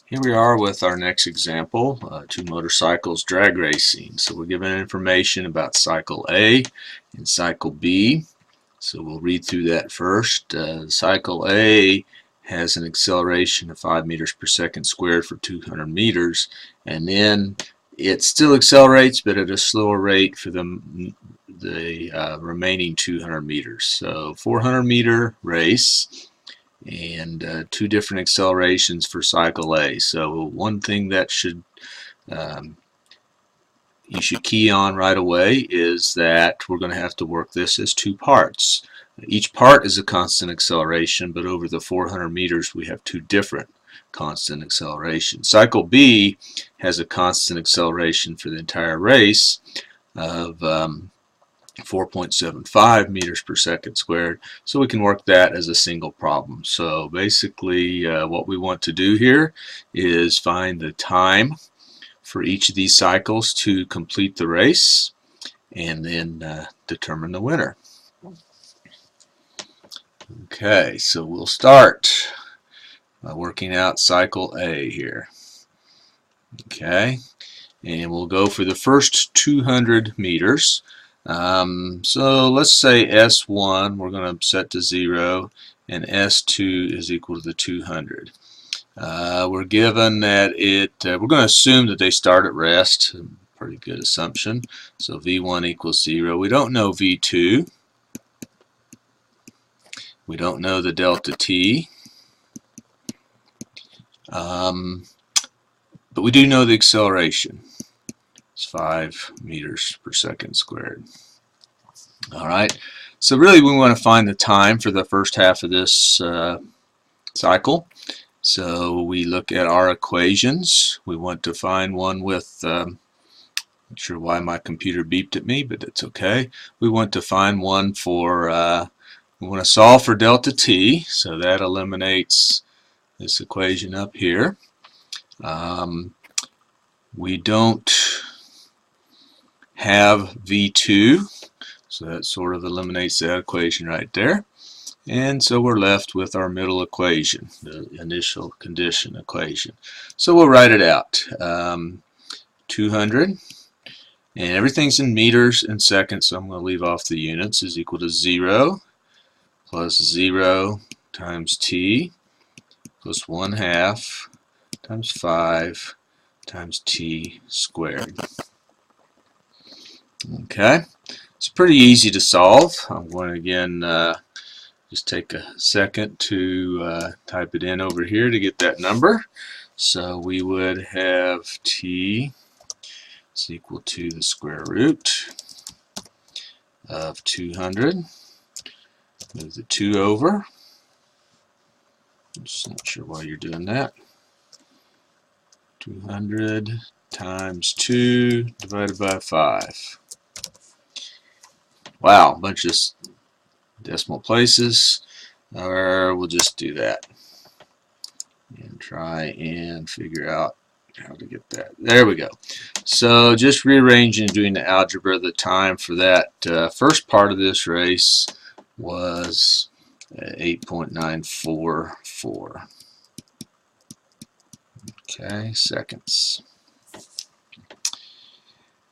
Here we are with our next example, two motorcycles drag racing. So we're given information about cycle A and cycle B. So we'll read through that first. Cycle A has an acceleration of 5 meters per second squared for 200 meters, and then it still accelerates but at a slower rate for the remaining 200 meters. So 400 meter race, and two different accelerations for cycle A. So one thing that you should key on right away is that we're going to have to work this as two parts. Each part is a constant acceleration, but over the 400 meters we have two different constant accelerations. Cycle B has a constant acceleration for the entire race of 4.75 meters per second squared, so we can work that as a single problem. So basically what we want to do here is find the time for each of these cycles to complete the race and then determine the winner. Okay, so we'll start by working out cycle A here. Okay, and we'll go for the first 200 meters. So let's say S1 we're going to set to 0 and S2 is equal to the 200. We're given that we're going to assume that they start at rest. Pretty good assumption. So V1 equals 0. We don't know V2. We don't know the delta T. But we do know the acceleration. It's 5 meters per second squared. Alright, so really we want to find the time for the first half of this cycle. So we look at our equations. We want to find one with, not sure why my computer beeped at me, but that's okay. We want to find one for, we want to solve for delta T, so that eliminates this equation up here. We don't have V2, so that sort of eliminates that equation right there. And so we're left with our middle equation, the initial condition equation. So we'll write it out. 200, and everything's in meters and seconds, so I'm going to leave off the units, is equal to 0 plus 0 times t plus 1/2 times 5 times t squared. Okay, it's pretty easy to solve. I'm going to again just take a second to type it in over here to get that number. So we would have t is equal to the square root of 200. Move the 2 over. I'm just not sure why you're doing that. 200 times 2 divided by 5. Wow, a bunch of decimal places. Or we'll just do that and try and figure out how to get that. There we go. So just rearranging and doing the algebra, the time for that first part of this race was 8.944. Okay, seconds.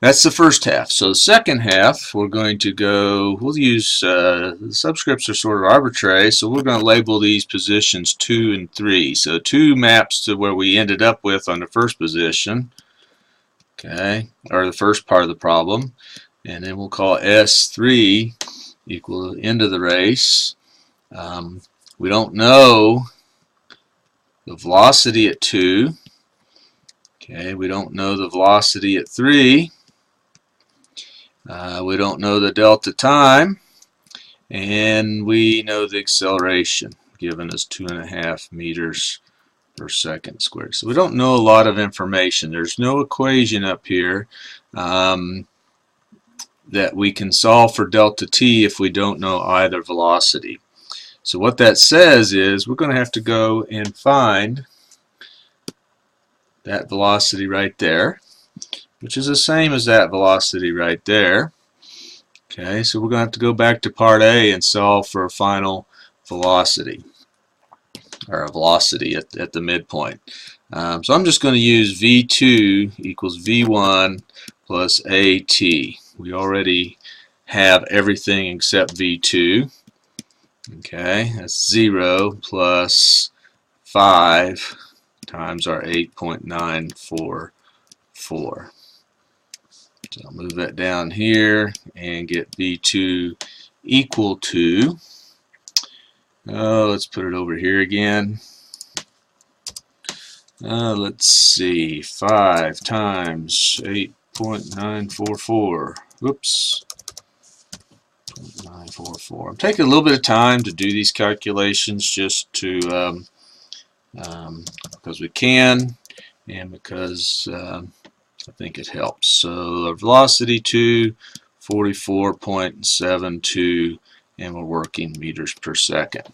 That's the first half. So the second half, we're going to go, we'll use, the subscripts are sort of arbitrary, so we're going to label these positions 2 and 3. So 2 maps to where we ended up with on the first position, okay, or the first part of the problem, and then we'll call S3 equal to the end of the race. We don't know the velocity at 2. Okay, we don't know the velocity at 3. We don't know the delta time, and we know the acceleration, given us 2.5 meters per second squared. So we don't know a lot of information. There's no equation up here that we can solve for delta t if we don't know either velocity. So what that says is we're going to have to go and find that velocity right there, which is the same as that velocity right there. Okay, so we're going to have to go back to part A and solve for a final velocity. or a velocity at the midpoint. So I'm just going to use V2 equals V1 plus AT. We already have everything except V2. Okay, that's 0 plus 5 times our 8.944. So I'll move that down here and get V2 equal to, let's put it over here again. Let's see, 5 times 8.944. Whoops. 944. I'm taking a little bit of time to do these calculations just to because we can and because I think it helps. So velocity to 44.72 and we're working meters per second.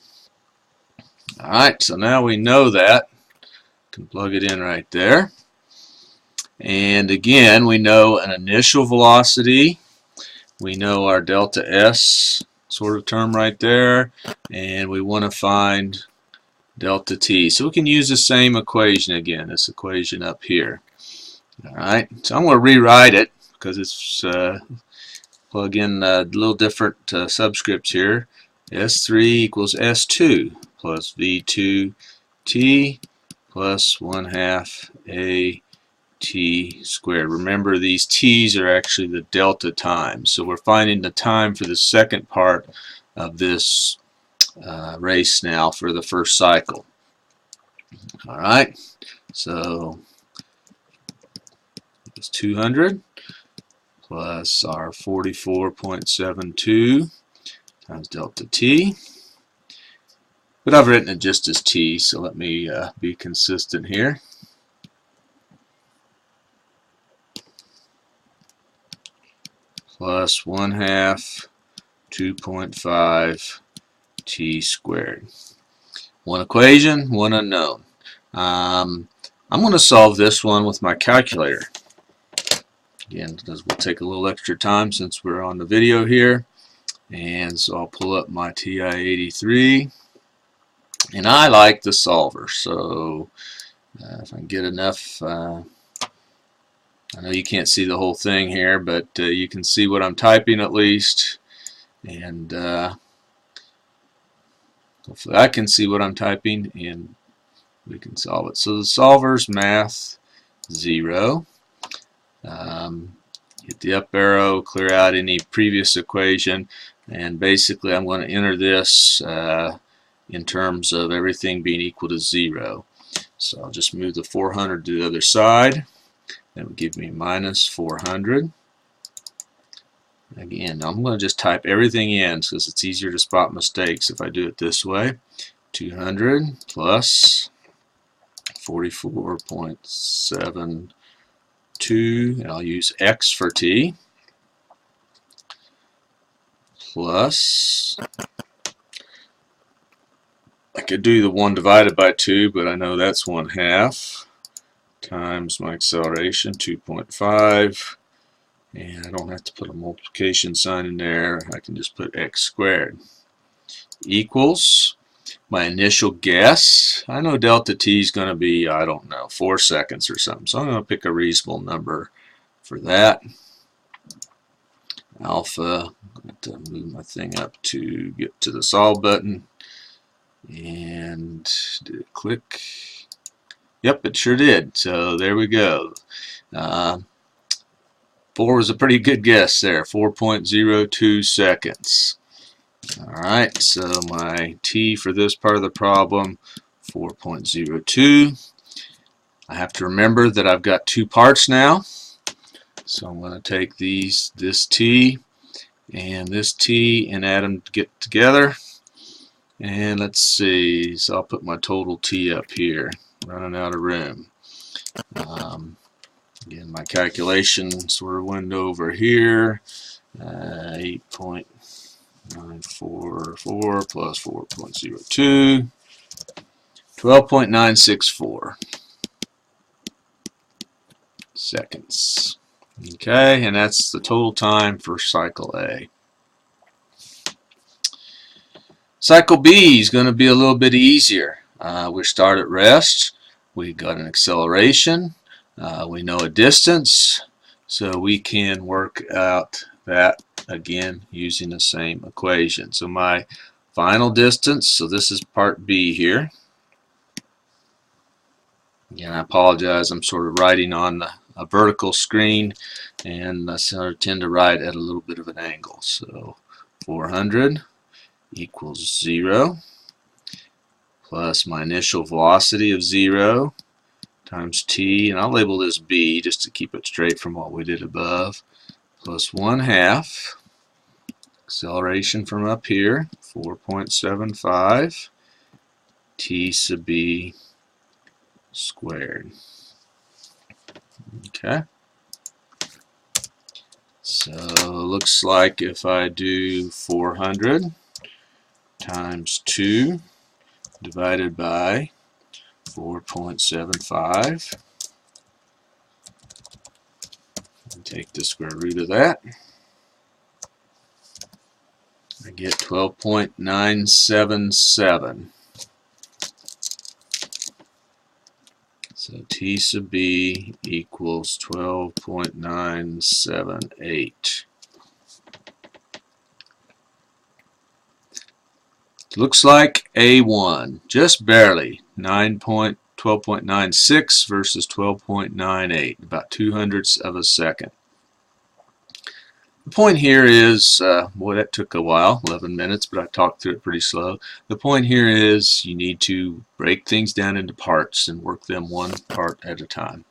Alright, so now we know that. Can plug it in right there. And again, we know an initial velocity. We know our delta S sort of term right there, and we want to find delta T. So we can use the same equation again, this equation up here. Alright, so I'm going to rewrite it because it's plug in a little different subscripts here. S3 equals S2 plus V2T plus 1/2 AT squared. Remember, these T's are actually the delta time. So we're finding the time for the second part of this race now for the first cycle. Alright, so it's 200 plus our 44.72 times delta T. But I've written it just as T, so let me be consistent here. Plus 1/2 2.5 T squared. One equation, one unknown. I'm going to solve this one with my calculator. Again, this will take a little extra time since we're on the video here. And so I'll pull up my TI-83. And I like the solver, so if I can get enough, I know you can't see the whole thing here, but you can see what I'm typing at least, and hopefully I can see what I'm typing, and we can solve it. So the solver's math 0. Hit the up arrow, clear out any previous equation, and basically I'm going to enter this in terms of everything being equal to 0. So I'll just move the 400 to the other side. That would give me minus 400. Again, I'm going to just type everything in because it's easier to spot mistakes if I do it this way. 200 plus 44.72, and I'll use X for T, plus, I could do the 1 divided by 2, but I know that's 1/2 times my acceleration, 2.5, and I don't have to put a multiplication sign in there. I can just put x squared equals my initial guess. I know delta T is going to be, I don't know, 4 seconds or something, so I'm going to pick a reasonable number for that. Alpha, I'm going to move my thing up to get to the solve button. And did it click? Yep, it sure did. So there we go. 4 was a pretty good guess there. 4.02 seconds. Alright, so my T for this part of the problem, 4.02. I have to remember that I've got 2 parts now. So I'm going to take this T and this T and add them to get together. And let's see, so I'll put my total T up here, running out of room. Again, my calculation sort of window over here, 8.944 plus 4.02, 12.964 seconds. Okay, and that's the total time for cycle A. Cycle B is going to be a little bit easier. we start at rest. We got an acceleration. We know a distance, so we can work out that again using the same equation. So my final distance, so this is part B here. Again, I apologize, I'm sort of writing on a vertical screen, and I sort of tend to write at a little bit of an angle. So 400 equals 0 plus my initial velocity of 0 times t, and I'll label this b just to keep it straight from what we did above, plus 1/2 acceleration from up here, 4.75 t sub b squared. Okay, so looks like if I do 400 times 2 divided by 4.75, and take the square root of that, I get 12.977. So T sub B equals 12.978. Looks like A1, just barely, 12.96 versus 12.98, about 200ths of a second. The point here is, boy, that took a while, 11 minutes, but I talked through it pretty slow. The point here is you need to break things down into parts and work them one part at a time.